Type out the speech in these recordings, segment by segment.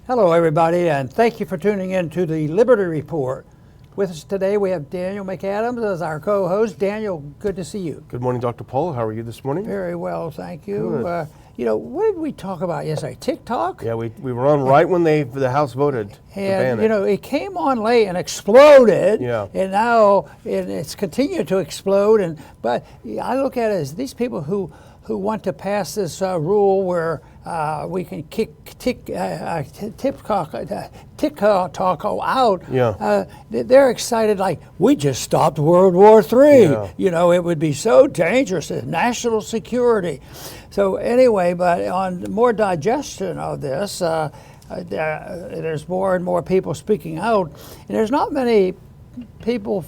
Hello, everybody, and thank you for tuning in to the Liberty Report. With us today, we have Daniel McAdams as our co-host. Daniel, good to see you. Good morning, Dr. Paul. How are you this morning? Very well, thank you. What did we talk about yesterday? TikTok? Yeah, we were on right when the House voted to ban it. It came on late and exploded, Yeah. and now it's continued to explode. But I look at it as these people who want to pass this rule where we can kick TikTok out. Yeah. They're excited like we just stopped World War III. Yeah. It would be so dangerous. National security. So anyway, but on more digestion of this, there's more and more people speaking out, and there's not many people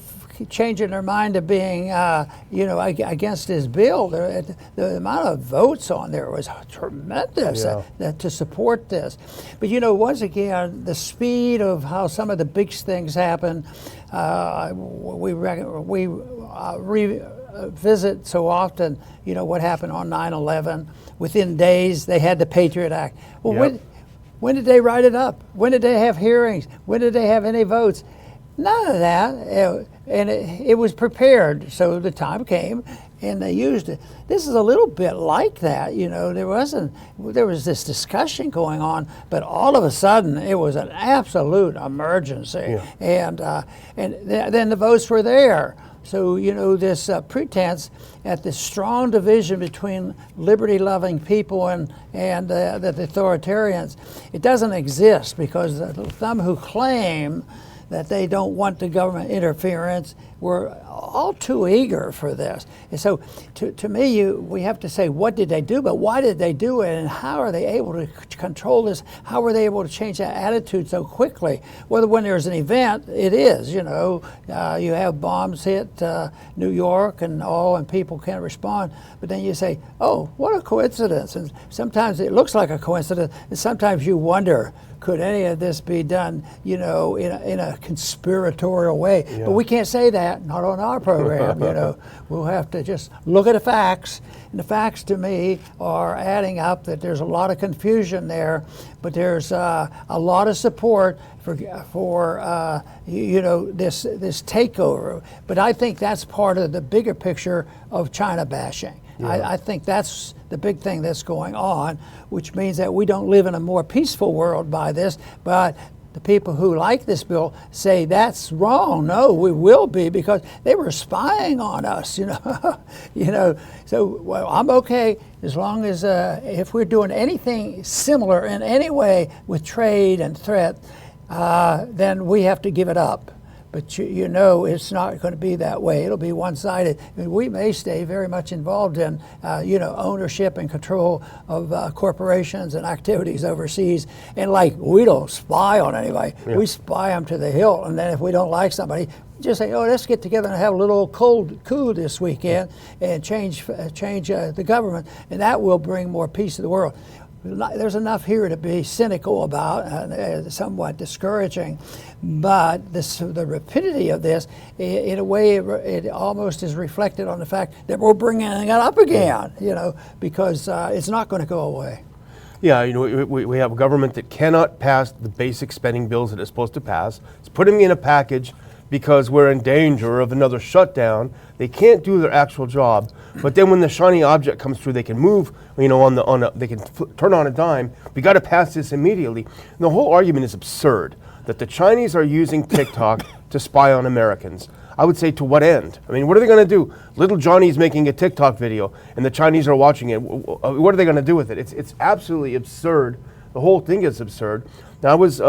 changing their mind to being, against this bill. The amount of votes on there was tremendous to support this. But once again, the speed of how some of the big things happen, we revisit so often. What happened on 9/11. Within days, they had the PATRIOT Act. Well, when did they write it up? When did they have hearings? When did they have any votes? None of that, and it was prepared, so the time came, and they used it. This is a little bit like that, there was this discussion going on, but all of a sudden it was an absolute emergency, and then the votes were there. So, this pretense at this strong division between liberty-loving people and the authoritarians, it doesn't exist because some who claim that they don't want the government interference were all too eager for this. And so to me, we have to say, what did they do? But why did they do it? And how are they able to control this? How were they able to change that attitude so quickly? Whether when there's an event, it is, you have bombs hit New York and people can't respond. But then you say, oh, what a coincidence. And sometimes it looks like a coincidence. And sometimes you wonder, could any of this be done, in a conspiratorial way? Yeah. But we can't say that, not on our program. We'll have to just look at the facts. And the facts, to me, are adding up that there's a lot of confusion there, but there's a lot of support for this takeover. But I think that's part of the bigger picture of China bashing. I think that's the big thing that's going on, which means that we don't live in a more peaceful world by this, but the people who like this bill say that's wrong. No, we will be because they were spying on us, So I'm okay as long as if we're doing anything similar in any way with trade and threat, then we have to give it up. But it's not going to be that way. It'll be one-sided. We may stay very much involved in, ownership and control of corporations and activities overseas. And we don't spy on anybody. Yeah. We spy them to the hilt. And then if we don't like somebody, just say, let's get together and have a little cold coup this weekend and change the government. And that will bring more peace to the world. There's enough here to be cynical about, somewhat discouraging, but the rapidity of this, in a way, it almost is reflected on the fact that we're bringing it up again, because it's not going to go away. Yeah, we have a government that cannot pass the basic spending bills that it's supposed to pass. It's putting in a package because we're in danger of another shutdown. They can't do their actual job, but then when the shiny object comes through, they can move, they can turn on a dime. We got to pass this immediately. And the whole argument is absurd, that the Chinese are using TikTok to spy on Americans. I would say, to what end? I mean, what are they going to do? Little Johnny's making a TikTok video, and the Chinese are watching it. What are they going to do with it? It's absolutely absurd. The whole thing is absurd. Now, I was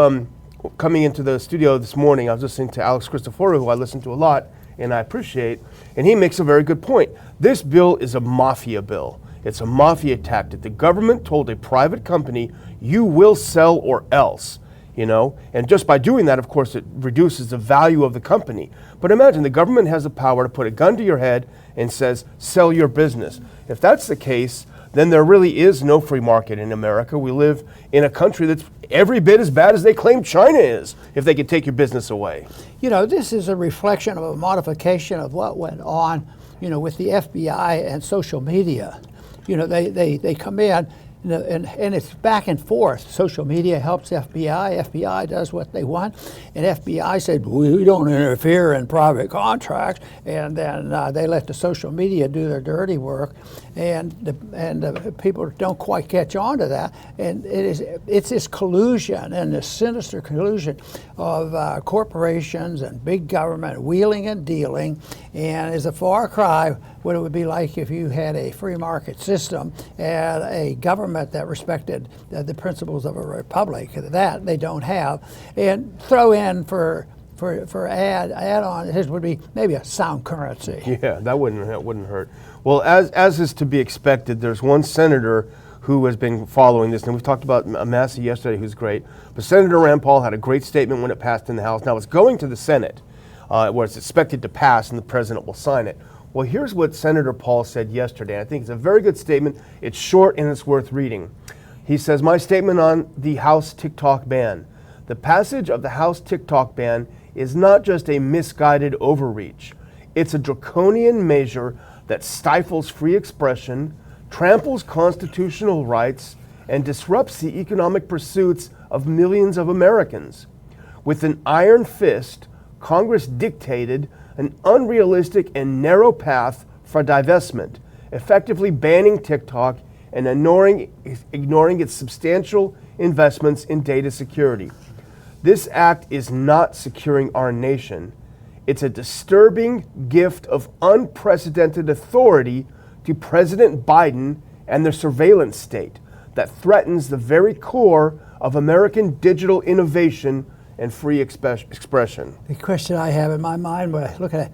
coming into the studio this morning, I was listening to Alex Christoforou, who I listen to a lot and I appreciate, and he makes a very good point. This bill is a mafia bill. It's a mafia tactic. The government told a private company, you will sell or else, and just by doing that, of course, it reduces the value of the company. But imagine the government has the power to put a gun to your head and says, sell your business. If that's the case, then there really is no free market in America. We live in a country that's every bit as bad as they claim China is, if they could take your business away. This is a reflection of a modification of what went on, with the FBI and social media. They come in And it's back and forth. Social media helps FBI. FBI does what they want, and FBI said we don't interfere in private contracts. And then they let the social media do their dirty work, and the people don't quite catch on to that. And it's this collusion and this sinister collusion of corporations and big government wheeling and dealing, and is a far cry what it would be like if you had a free market system and a government that respected the principles of a republic. That they don't have. And throw in for add-on, this would be maybe a sound currency. Yeah, that wouldn't hurt. Well, as is to be expected, there's one senator who has been following this, and we've talked about Massey yesterday, who's great. But Senator Rand Paul had a great statement when it passed in the House. Now it's going to the Senate, where it's expected to pass, and the president will sign it. Well, here's what Senator Paul said yesterday. I think it's a very good statement. It's short and it's worth reading. He says, my statement on the House TikTok ban. The passage of the House TikTok ban is not just a misguided overreach. It's a draconian measure that stifles free expression, tramples constitutional rights, and disrupts the economic pursuits of millions of Americans. With an iron fist, Congress dictated an unrealistic and narrow path for divestment, effectively banning TikTok and ignoring its substantial investments in data security. This act is not securing our nation. It's a disturbing gift of unprecedented authority to President Biden and the surveillance state that threatens the very core of American digital innovation and free expression. The question I have in my mind when I look at it,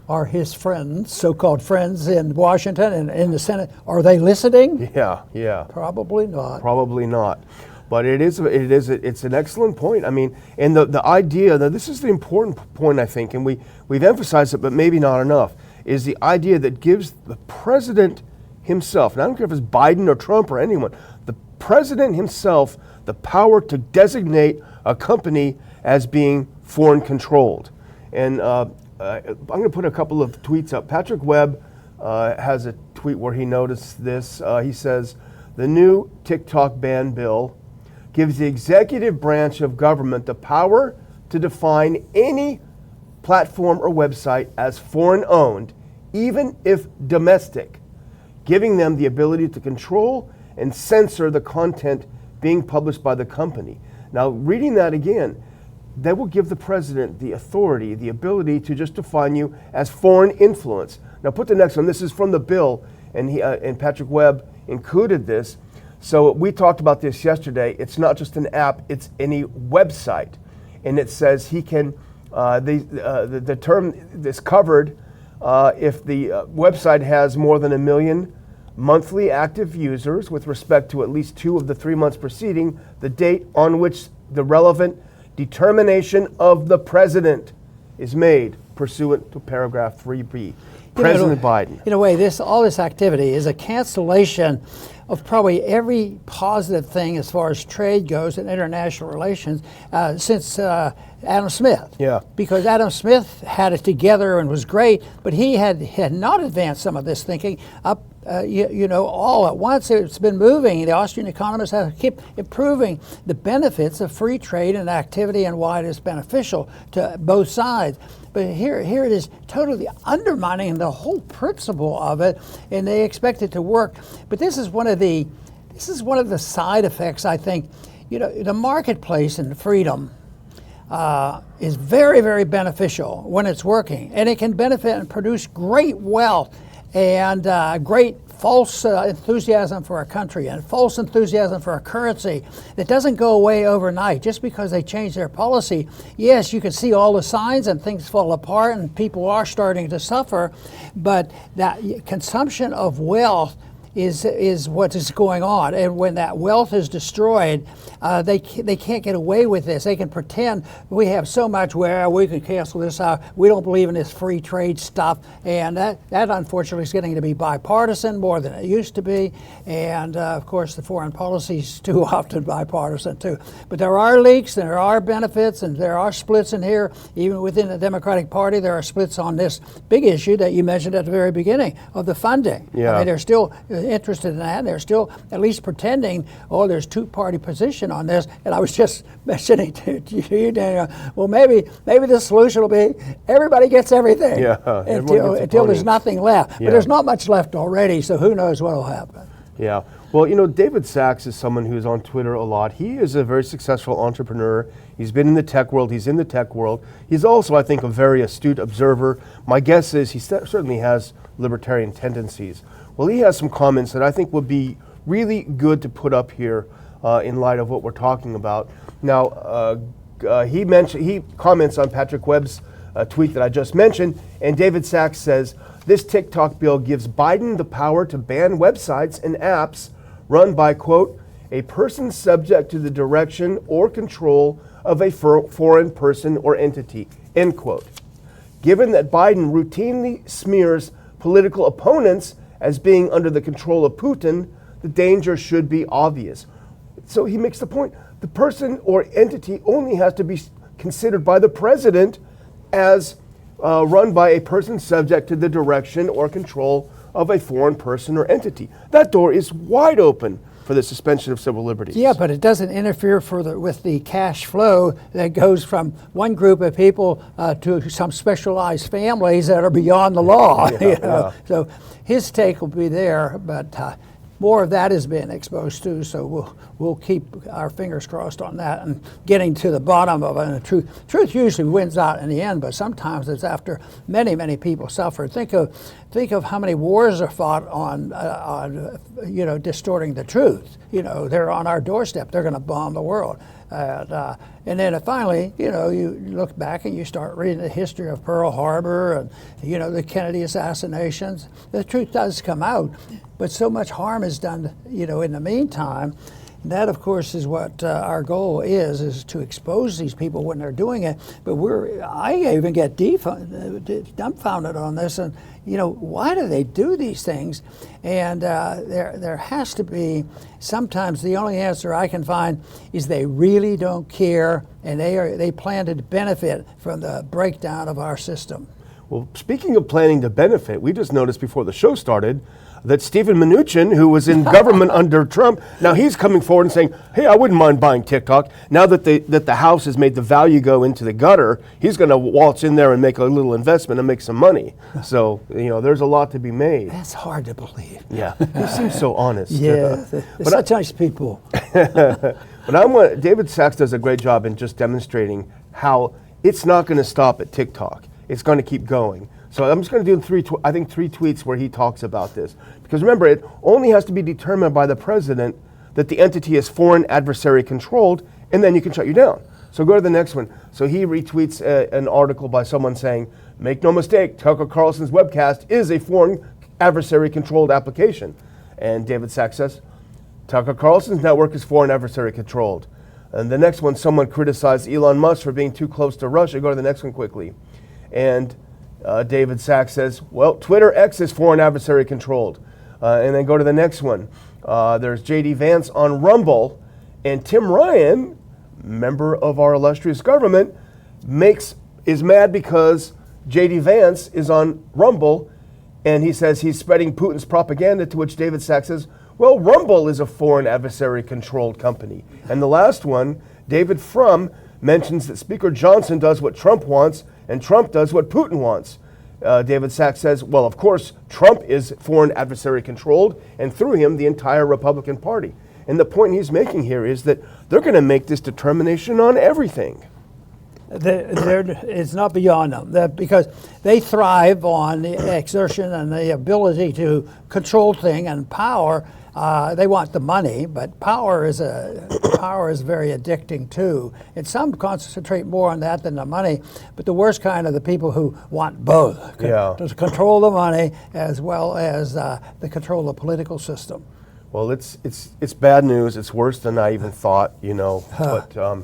are his friends, so-called friends in Washington and in the Senate, are they listening? Yeah. Probably not. Probably not. But it's an excellent point. I mean, and the idea that this is the important point, I think, and we've emphasized it, but maybe not enough, is the idea that gives the president himself, and I don't care if it's Biden or Trump or anyone, the president himself the power to designate a company as being foreign controlled. And I'm going to put a couple of tweets up. Patrick Webb has a tweet where he noticed this. He says, the new TikTok ban bill gives the executive branch of government the power to define any platform or website as foreign owned, even if domestic, giving them the ability to control and censor the content being published by the company. Now, reading that again, that will give the president the authority, the ability to just define you as foreign influence. Now, put the next one. This is from the bill, and and Patrick Webb included this. So we talked about this yesterday. It's not just an app; it's any website, and it says he can. The term is covered if the website has more than 1 million monthly active users with respect to at least 2 of the 3 months preceding the date on which the relevant determination of the president is made pursuant to paragraph 3B. President Biden. In a way, all this activity is a cancellation of probably every positive thing as far as trade goes and international relations since Adam Smith. Yeah. Because Adam Smith had it together and was great, but he had not advanced some of this thinking up. All at once. It's been moving. The Austrian economists have kept improving the benefits of free trade and activity and why it is beneficial to both sides. But here it is totally undermining the whole principle of it, and they expect it to work. But this is one of the side effects, I think. The marketplace and freedom is very, very beneficial when it's working, and it can benefit and produce great wealth and great false enthusiasm for a country and false enthusiasm for a currency that doesn't go away overnight just because they change their policy. Yes, you can see all the signs and things fall apart and people are starting to suffer, but that consumption of wealth is what is going on. And when that wealth is destroyed, they can't get away with this. They can pretend we have so much where we can cancel this out. We don't believe in this free trade stuff. And that unfortunately is getting to be bipartisan more than it used to be. And of course, the foreign policy is too often bipartisan too. But there are leaks, there are benefits, and there are splits in here. Even within the Democratic Party, there are splits on this big issue that you mentioned at the very beginning of the funding. Yeah. I mean, there's still interested in that. They're still at least pretending, oh, there's two-party position on this. And I was just mentioning to you, Daniel, well, maybe the solution will be everybody gets everything until there's nothing left. Yeah. But there's not much left already, so who knows what will happen. Yeah. Well, David Sachs is someone who's on Twitter a lot. He is a very successful entrepreneur. He's been in the tech world. He's in the tech world. He's also, I think, a very astute observer. My guess is he certainly has libertarian tendencies. Well, he has some comments that I think would be really good to put up here in light of what we're talking about. Now, he comments on Patrick Webb's tweet that I just mentioned, and David Sachs says, this TikTok bill gives Biden the power to ban websites and apps run by, quote, a person subject to the direction or control of a foreign person or entity, end quote. Given that Biden routinely smears political opponents as being under the control of Putin, the danger should be obvious. So he makes the point, the person or entity only has to be considered by the president as run by a person subject to the direction or control of a foreign person or entity. That door is wide open for the suspension of civil liberties. Yeah, but it doesn't interfere with the cash flow that goes from one group of people to some specialized families that are beyond the law. So his take will be there, but more of that is being exposed too. So we'll keep our fingers crossed on that and getting to the bottom of it. And the truth usually wins out in the end, but sometimes it's after many people suffer. Think of how many wars are fought on distorting the truth. They're on our doorstep. They're going to bomb the world. And then finally, you look back and you start reading the history of Pearl Harbor and, the Kennedy assassinations. The truth does come out, but so much harm is done, in the meantime. And that, of course, is what our goal is to expose these people when they're doing it. But I even get dumbfounded on this. And, why do they do these things? And there has to be, sometimes the only answer I can find is they really don't care, and they plan to benefit from the breakdown of our system. Well, speaking of planning to benefit, we just noticed before the show started that Stephen Mnuchin, who was in government under Trump, now he's coming forward and saying, hey, I wouldn't mind buying TikTok. Now that the House has made the value go into the gutter, he's going to waltz in there and make a little investment and make some money. So, there's a lot to be made. That's hard to believe. Yeah, he seems so honest. Yeah, they're such nice people. But David Sachs does a great job in just demonstrating how it's not going to stop at TikTok. It's going to keep going. So I'm just going to do three tweets where he talks about this. Because remember, it only has to be determined by the president that the entity is foreign adversary controlled, and then you can shut you down. So go to the next one. So he retweets an article by someone saying, make no mistake, Tucker Carlson's webcast is a foreign adversary controlled application. And David Sachs says, Tucker Carlson's network is foreign adversary controlled. And the next one, someone criticized Elon Musk for being too close to Russia. Go to the next one quickly. And David Sachs says, well, Twitter X is foreign adversary controlled. And then go to the next one. There's J.D. Vance on Rumble, and Tim Ryan, member of our illustrious government, is mad because J.D. Vance is on Rumble, and he says he's spreading Putin's propaganda, to which David Sachs says, well, Rumble is a foreign adversary controlled company. And the last one, David Frum, mentions that Speaker Johnson does what Trump wants, and Trump does what Putin wants. David Sachs says, well, of course, Trump is foreign adversary controlled, and through him, the entire Republican Party. And the point he's making here is that they're going to make this determination on everything. It's not beyond them, because they thrive on the exertion and the ability to control things and power. They want the money, but power is very addicting too. And some concentrate more on that than the money, but the worst kind are the people who want both. To control the money as well as the control of the political system. Well, it's bad news. It's worse than I even thought, But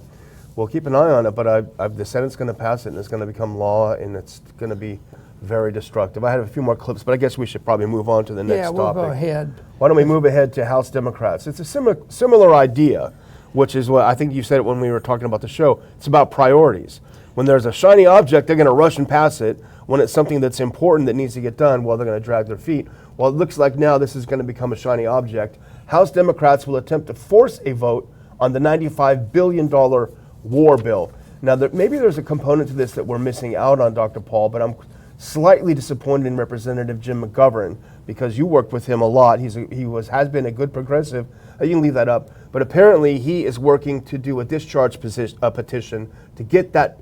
we'll keep an eye on it. But the Senate's going to pass it, and it's going to become law, and it's going to be very destructive. I had a few more clips, but I guess we should probably move on to the next topic. Yeah, we'll go ahead. Why don't we move ahead to House Democrats? It's a similar idea, which is what I think you said it when we were talking about the show. It's about priorities. When there's a shiny object, they're going to rush and pass it. When it's something that's important that needs to get done, well, they're going to drag their feet. Well, it looks like now this is going to become a shiny object. House Democrats will attempt to force a vote on the $95 billion war bill. Now, maybe there's a component to this that we're missing out on, Dr. Paul, but I'm slightly disappointed in Representative Jim McGovern, because you worked with him a lot. Has been a good progressive. You can leave that up. But apparently he is working to do a discharge petition to get that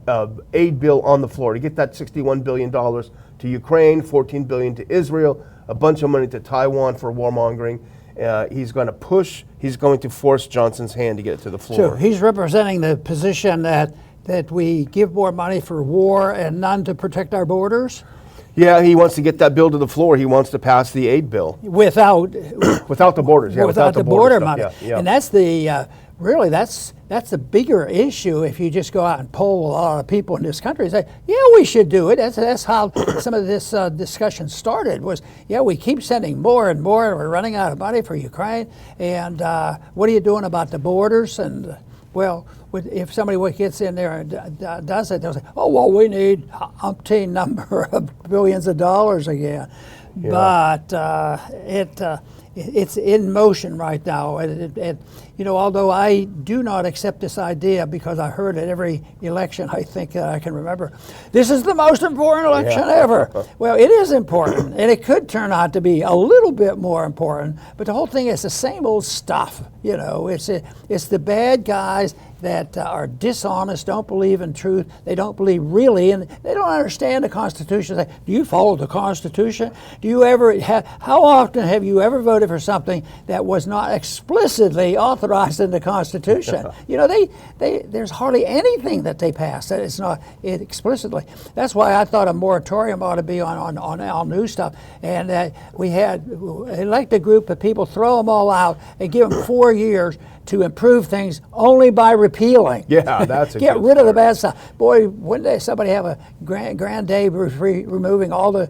aid bill on the floor, to get that $61 billion to Ukraine, $14 billion to Israel, a bunch of money to Taiwan for warmongering. He's going to force Johnson's hand to get it to the floor. So he's representing the position that we give more money for war and none to protect our borders? Yeah, he wants to get that bill to the floor. He wants to pass the aid bill. Without the borders. Yeah, without the border money. Yeah. And that's the, really, that's the bigger issue. If you just go out and poll a lot of people in this country and say, yeah, we should do it. That's how some of this discussion started was, yeah, we keep sending more and more. We're running out of money for Ukraine. And what are you doing about the borders? And, well, if somebody gets in there and does it, they'll say, oh, well, we need umpteen number of billions of dollars again. Yeah. But it's in motion right now. And although I do not accept this idea, because I heard at every election, I think that I can remember, this is the most important election ever. Well, it is important, and it could turn out to be a little bit more important, but the whole thing is the same old stuff. It's the bad guys that are dishonest, don't believe in truth, they don't believe really, and they don't understand the Constitution. They say, do you follow the Constitution? Do you ever how often have you ever voted for something that was not explicitly authorized in the Constitution? There's hardly anything that they pass that is not explicitly. That's why I thought a moratorium ought to be on all new stuff, and that we had elect a group of people, throw them all out, and give them 4 years to improve things only by repealing. Yeah, that's a get rid of the bad stuff. Boy, one day somebody have a grand day removing all the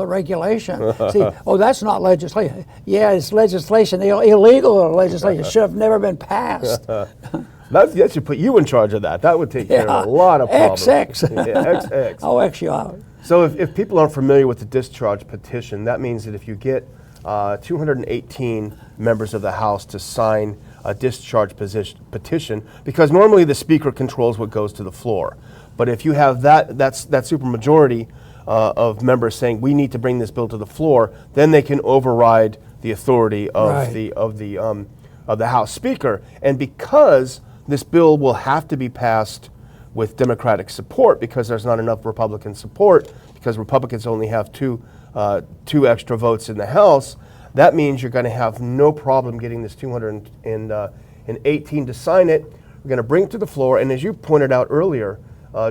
regulation. See, oh, that's not legislation. Yeah, it's legislation. Illegal legislation should have never been passed. That should put you in charge of that. That would take care of a lot of problems. XX. Yeah, XX. I'll X you out. So if people aren't familiar with the discharge petition, that means that if you get 218 members of the House to sign a discharge petition, because normally the Speaker controls what goes to the floor. But if you have that supermajority of members saying we need to bring this bill to the floor, then they can override the authority of the House Speaker. And because this bill will have to be passed with Democratic support, because there's not enough Republican support, because Republicans only have two extra votes in the House, that means you're going to have no problem getting this 218 to sign it. We're going to bring it to the floor, and as you pointed out earlier,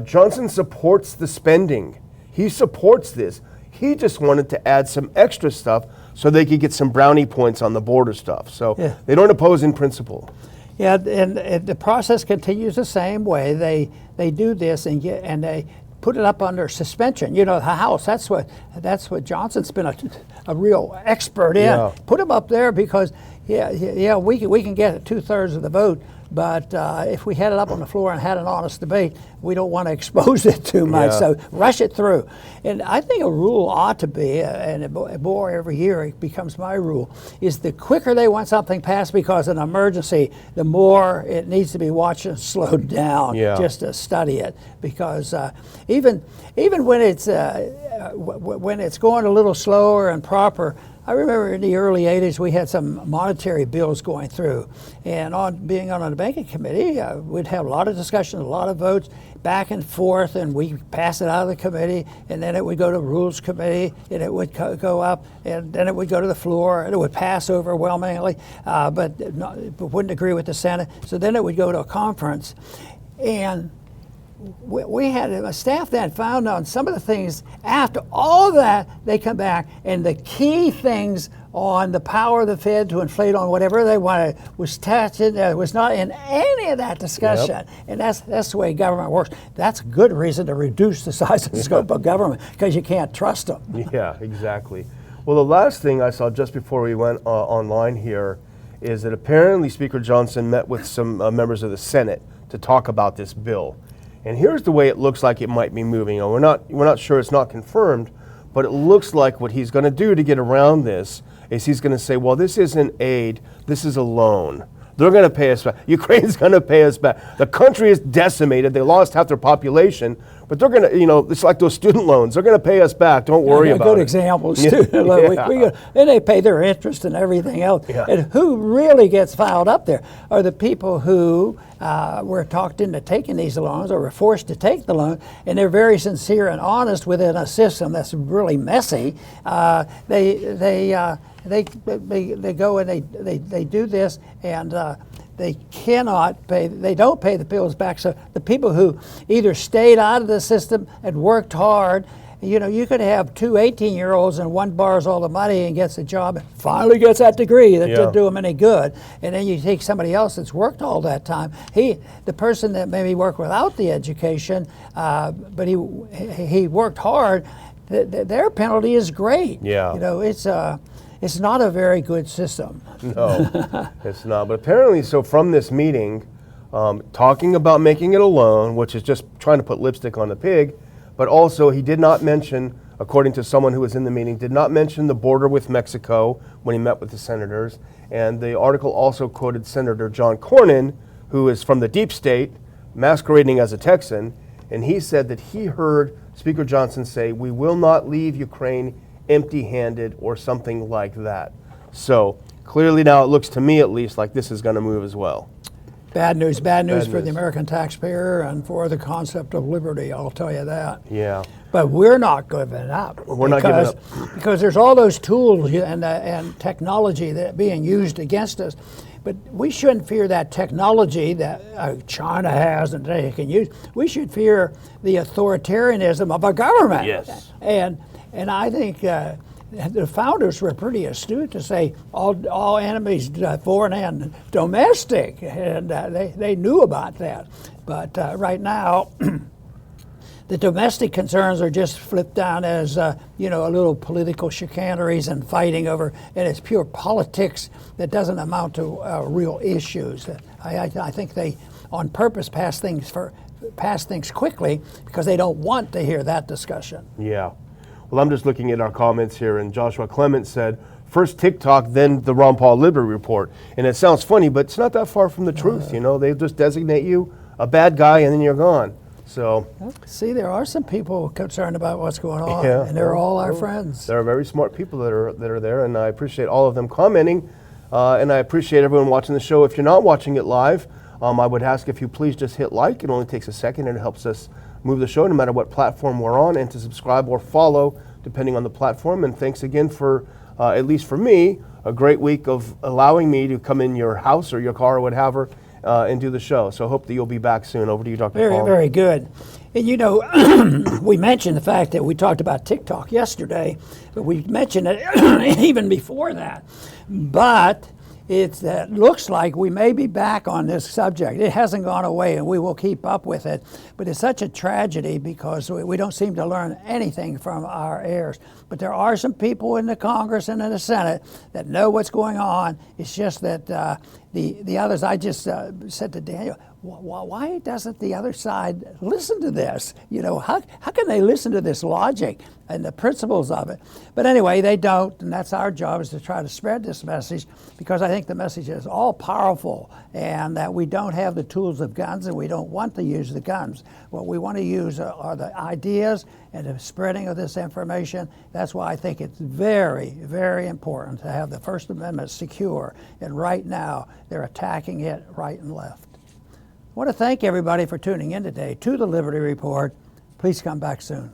Johnson supports the spending. He supports this. He just wanted to add some extra stuff so they could get some brownie points on the border stuff. So they don't oppose in principle. Yeah, and the process continues the same way. They do this and they put it up under suspension. The House, that's what Johnson's been a real expert in. Yeah. Put him up there because, we can get 2/3 of the vote, but if we had it up on the floor and had an honest debate, we don't want to expose it too much, so rush it through. And I think a rule ought to be, and more every year it becomes my rule, is the quicker they want something passed because of an emergency, the more it needs to be watched and slowed down just to study it. Because even when it's going a little slower and proper, I remember in the early 80s we had some monetary bills going through, and being on the banking committee, we'd have a lot of discussion, a lot of votes, back and forth, and we pass it out of the committee, and then it would go to Rules Committee, and it would go up, and then it would go to the floor, and it would pass overwhelmingly, but wouldn't agree with the Senate. So then it would go to a conference, and we had a staff that found on some of the things. After all of that, they come back, and the key things on the power of the Fed to inflate on whatever they wanted was touched. It was not in any of that discussion. And that's the way government works. That's a good reason to reduce the size and scope of government, because you can't trust them. Yeah, exactly. Well, the last thing I saw just before we went online here is that apparently Speaker Johnson met with some members of the Senate to talk about this bill. And here's the way it looks like it might be moving. We're not sure, it's not confirmed, But it looks like what he's going to do to get around this is he's going to say, well, this isn't aid, this is a loan. They're going to pay us back. Ukraine's going to pay us back. The country is decimated. They lost half their population, but they're going to, it's like those student loans. They're going to pay us back. Don't worry about it. Good examples, student loan. And they pay their interest and everything else. Yeah. And who really gets filed up there are the people who were talked into taking these loans or were forced to take the loan, and they're very sincere and honest within a system that's really messy. They go and they do this, and they cannot pay. They don't pay the bills back. So the people who either stayed out of the system and worked hard, you could have two 18-year-olds and one borrows all the money and gets a job and finally gets that degree that didn't do him any good. And then you take somebody else that's worked all that time. The person that maybe worked without the education, but he worked hard, their penalty is great. Yeah. It's not a very good system. No, it's not. But apparently, so from this meeting, talking about making it a loan, which is just trying to put lipstick on the pig, but also he did not mention, according to someone who was in the meeting, did not mention the border with Mexico when he met with the senators. And the article also quoted Senator John Cornyn, who is from the deep state, masquerading as a Texan, and he said that he heard Speaker Johnson say, "We will not leave Ukraine empty-handed," or something like that. So clearly now it looks to me at least like this is going to move as well. Bad news for the American taxpayer and for the concept of liberty, I'll tell you that. Yeah. But we're not giving up. We're not giving up. Because there's all those tools and technology that are being used against us. But we shouldn't fear that technology that China has and they can use. We should fear the authoritarianism of a government. Yes. And I think the founders were pretty astute to say all enemies, foreign and domestic, and they knew about that. But right now, the domestic concerns are just flipped down as a little political chicaneries and fighting over, and it's pure politics that doesn't amount to real issues. I think they, on purpose, pass things quickly because they don't want to hear that discussion. Yeah. Well, I'm just looking at our comments here, and Joshua Clement said, first TikTok, then the Ron Paul Liberty Report. And it sounds funny, but it's not that far from the truth. They just designate you a bad guy, and then you're gone. So, see, there are some people concerned about what's going on, yeah, and they're all our friends. There are very smart people that are there, and I appreciate all of them commenting, and I appreciate everyone watching the show. If you're not watching it live, I would ask if you please just hit like. It only takes a second, and it helps us move the show no matter what platform we're on, and to subscribe or follow depending on the platform. And thanks again for, at least for me, a great week of allowing me to come in your house or your car or whatever and do the show. So I hope that you'll be back soon. Over to you, Dr. Paul. Very good. And we mentioned the fact that we talked about TikTok yesterday, but we mentioned it even before that. But it looks like we may be back on this subject. It hasn't gone away, and we will keep up with it. But it's such a tragedy because we don't seem to learn anything from our errors. But there are some people in the Congress and in the Senate that know what's going on. It's just that the others, I just said to Daniel, why doesn't the other side listen to this? How can they listen to this logic and the principles of it? But anyway, they don't, and that's our job, is to try to spread this message, because I think the message is all powerful, and that we don't have the tools of guns, and we don't want to use the guns. What we want to use are the ideas and the spreading of this information. That's why I think it's very, very important to have the First Amendment secure, and right now they're attacking it right and left. I want to thank everybody for tuning in today to the Liberty Report. Please come back soon.